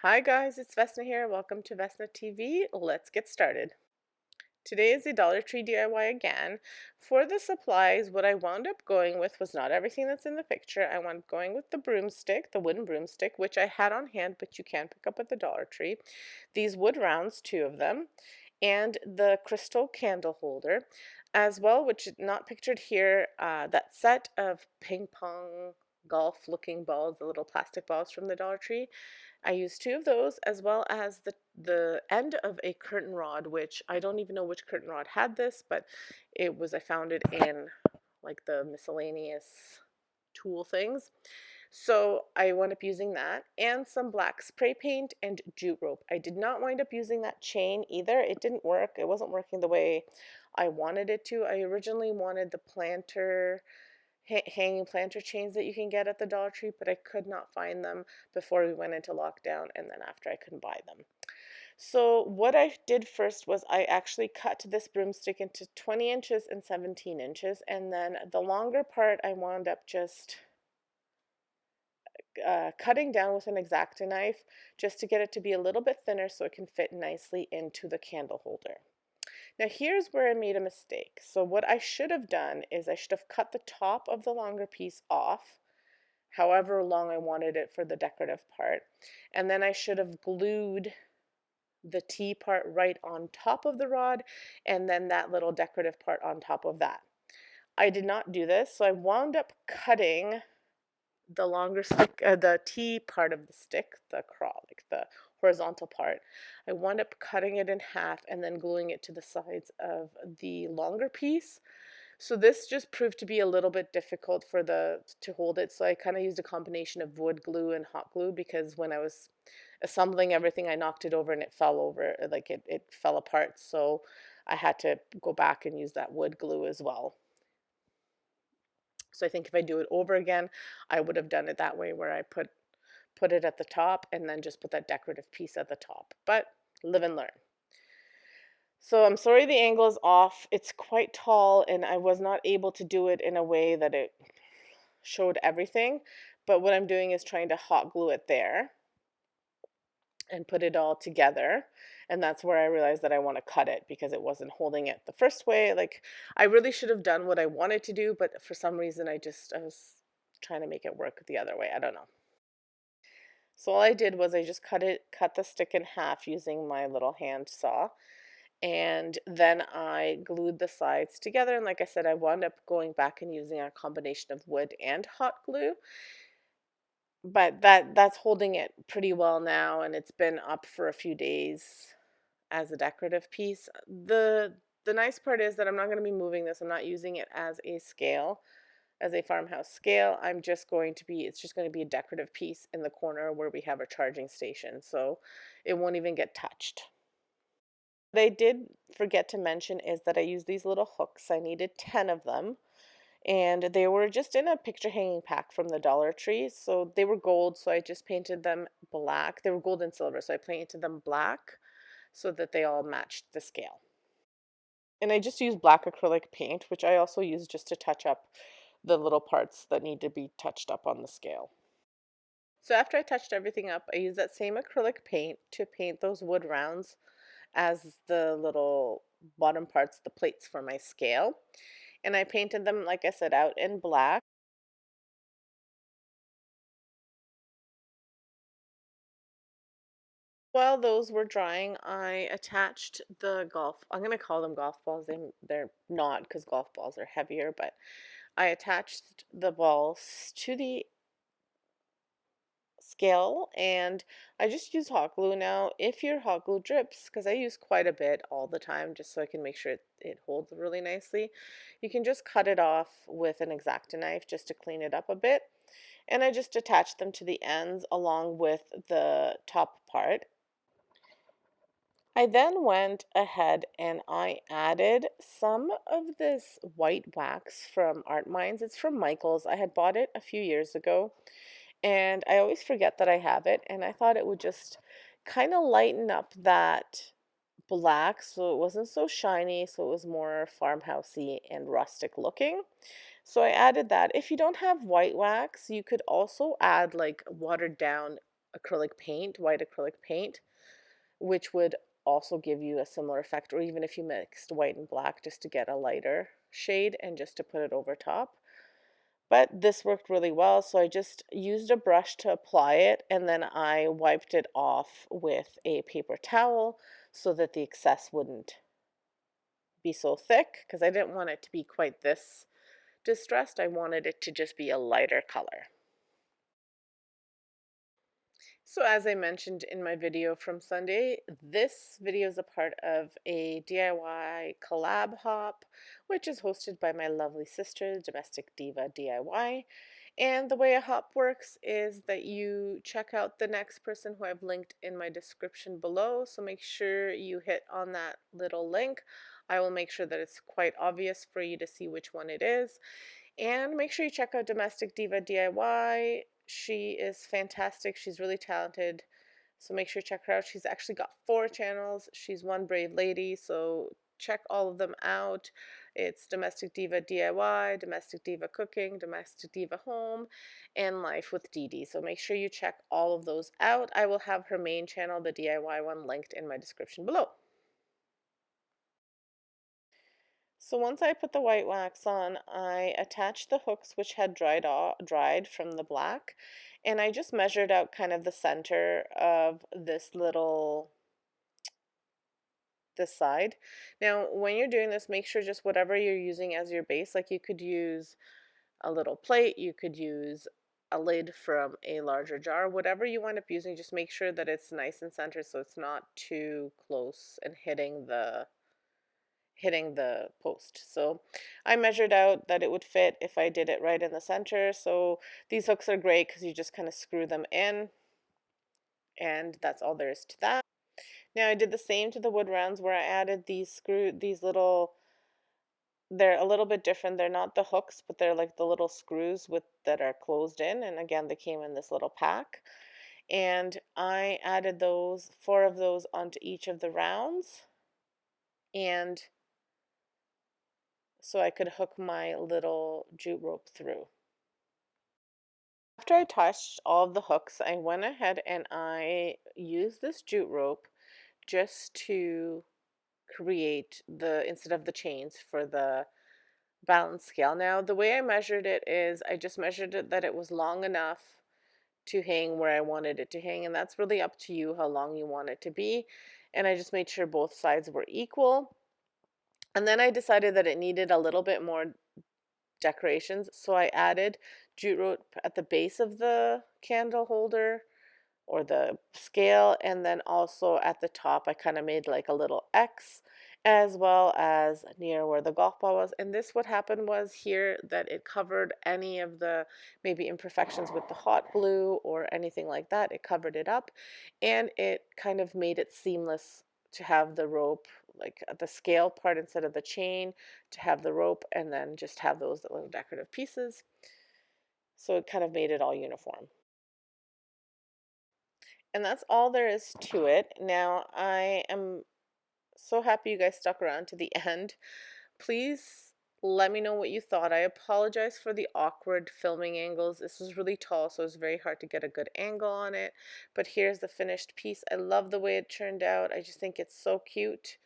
Hi guys, it's Vesna here. Welcome to Vesna TV. Let's get started. Today is a Dollar Tree DIY again. For the supplies, what I wound up going with was not everything that's in the picture. I wound up going with the broomstick, the wooden broomstick, which I had on hand, but you can pick up at the Dollar Tree. These wood rounds, two of them, and the crystal candle holder, as well, which is not pictured here, that set of ping pong golf looking balls, the little plastic balls from the Dollar Tree. I used two of those as well as the end of a curtain rod, which I don't even know which curtain rod had this, but I found it in like the miscellaneous tool things. So I wound up using that and some black spray paint and jute rope. I did not wind up using that chain either. It didn't work. It wasn't working the way I wanted it to. I originally wanted the planter hanging planter chains that you can get at the Dollar Tree, but I could not find them before we went into lockdown, and then after I couldn't buy them. So what I did first was I actually cut this broomstick into 20 inches and 17 inches, and then the longer part I wound up just cutting down with an X-Acto knife just to get it to be a little bit thinner so it can fit nicely into the candle holder. Now here's where I made a mistake. So what I should have done is I should have cut the top of the longer piece off, however long I wanted it for the decorative part, and then I should have glued the T part right on top of the rod and then that little decorative part on top of that. I did not do this, so I wound up cutting the longer stick, the T part of the stick, the crawl, like the horizontal part. I wound up cutting it in half and then gluing it to the sides of the longer piece. So this just proved to be a little bit difficult to hold it. So I kind of used a combination of wood glue and hot glue because when I was assembling everything, I knocked it over and it fell over, like it fell apart. So I had to go back and use that wood glue as well. So I think if I do it over again, I would have done it that way where I put it at the top and then just put that decorative piece at the top. But live and learn. So I'm sorry the angle is off. It's quite tall and I was not able to do it in a way that it showed everything. But what I'm doing is trying to hot glue it there and put it all together. And that's where I realized that I want to cut it because it wasn't holding it the first way. Like I really should have done what I wanted to do, but for some reason I was trying to make it work the other way. I don't know. So all I did was I just cut the stick in half using my little hand saw. And then I glued the sides together. And like I said, I wound up going back and using a combination of wood and hot glue. But that's holding it pretty well now, and it's been up for a few days as a decorative piece. The nice part is that I'm not going to be moving this. I'm not using it as a scale, as a farmhouse scale. It's just going to be a decorative piece in the corner where we have a charging station. So it won't even get touched. What I did forget to mention is that I used these little hooks. I needed 10 of them. And they were just in a picture hanging pack from the Dollar Tree. So they were gold, so I just painted them black. They were gold and silver, so I painted them black so that they all matched the scale. And I just used black acrylic paint, which I also use just to touch up the little parts that need to be touched up on the scale. So after I touched everything up, I used that same acrylic paint to paint those wood rounds as the little bottom parts, the plates for my scale. And I painted them, like I said, out in black. While those were drying, I attached I'm going to call them golf balls. They're not because golf balls are heavier, but I attached the balls to the scale and I just use hot glue. Now, if your hot glue drips, because I use quite a bit all the time just so I can make sure it holds really nicely, you can just cut it off with an X-Acto knife just to clean it up a bit. And I just attached them to the ends along with the top part. I then went ahead and I added some of this white wax from Art Minds. It's from Michael's. I had bought it a few years ago and I always forget that I have it, and I thought it would just kind of lighten up that black so it wasn't so shiny, so it was more farmhousey and rustic looking. So I added that. If you don't have white wax, you could also add like watered down acrylic paint, white acrylic paint, which would also give you a similar effect, or even if you mixed white and black just to get a lighter shade and just to put it over top. But this worked really well, so I just used a brush to apply it, and then I wiped it off with a paper towel so that the excess wouldn't be so thick, because I didn't want it to be quite this distressed. I wanted it to just be a lighter color. So as I mentioned in my video from Sunday, this video is a part of a DIY collab hop, which is hosted by my lovely sister, Domestic Diva DIY. And the way a hop works is that you check out the next person who I've linked in my description below. So make sure you hit on that little link. I will make sure that it's quite obvious for you to see which one it is. And make sure you check out Domestic Diva DIY. She is fantastic. She's really talented. So make sure you check her out. She's actually got 4 channels. She's one brave lady. So check all of them out. It's Domestic Diva DIY, Domestic Diva Cooking, Domestic Diva Home, and Life with Dee Dee. So make sure you check all of those out. I will have her main channel, the DIY one, linked in my description below. So once I put the white wax on, I attached the hooks which had dried from the black, and I just measured out kind of the center of this side. Now, when you're doing this, make sure just whatever you're using as your base, like you could use a little plate, you could use a lid from a larger jar, whatever you wind up using, just make sure that it's nice and centered so it's not too close and hitting the post. So I measured out that it would fit if I did it right in the center. So these hooks are great because you just kind of screw them in, and that's all there is to that. Now I did the same to the wood rounds where I added these little, they're a little bit different. They're not the hooks, but they're like the little screws that are closed in, and again they came in this little pack. And I added 4 of those onto each of the rounds, and so I could hook my little jute rope through. After I touched all of the hooks, I went ahead and I used this jute rope just to create instead of the chains for the balance scale. Now, the way I measured it is I just measured it that it was long enough to hang where I wanted it to hang, and that's really up to you how long you want it to be. And I just made sure both sides were equal. And then I decided that it needed a little bit more decorations, so I added jute rope at the base of the candle holder or the scale, and then also at the top I kind of made like a little X, as well as near where the golf ball was. And this, what happened was here, that it covered any of the maybe imperfections with the hot glue or anything like that. It covered it up, and it kind of made it seamless to have the rope, like the scale part instead of the chain, to have the rope and then just have those little decorative pieces. So it kind of made it all uniform. And that's all there is to it. Now, I am so happy you guys stuck around to the end. Please let me know what you thought. I apologize for the awkward filming angles. This was really tall, so it was very hard to get a good angle on it. But here's the finished piece. I love the way it turned out. I just think it's so cute,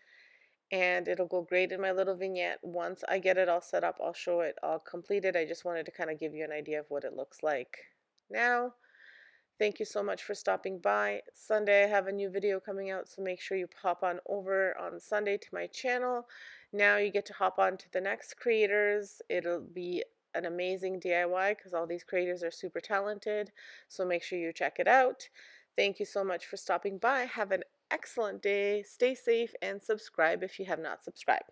and it'll go great in my little vignette. Once I get it all set up, I'll show it all completed. I just wanted to kind of give you an idea of what it looks like now. Thank you so much for stopping by. Sunday I have a new video coming out, so make sure you pop on over on Sunday to my channel. Now you get to hop on to the next creators. It'll be an amazing DIY because all these creators are super talented, so make sure you check it out. Thank you so much for stopping by. Have an excellent day. Stay safe and subscribe if you have not subscribed.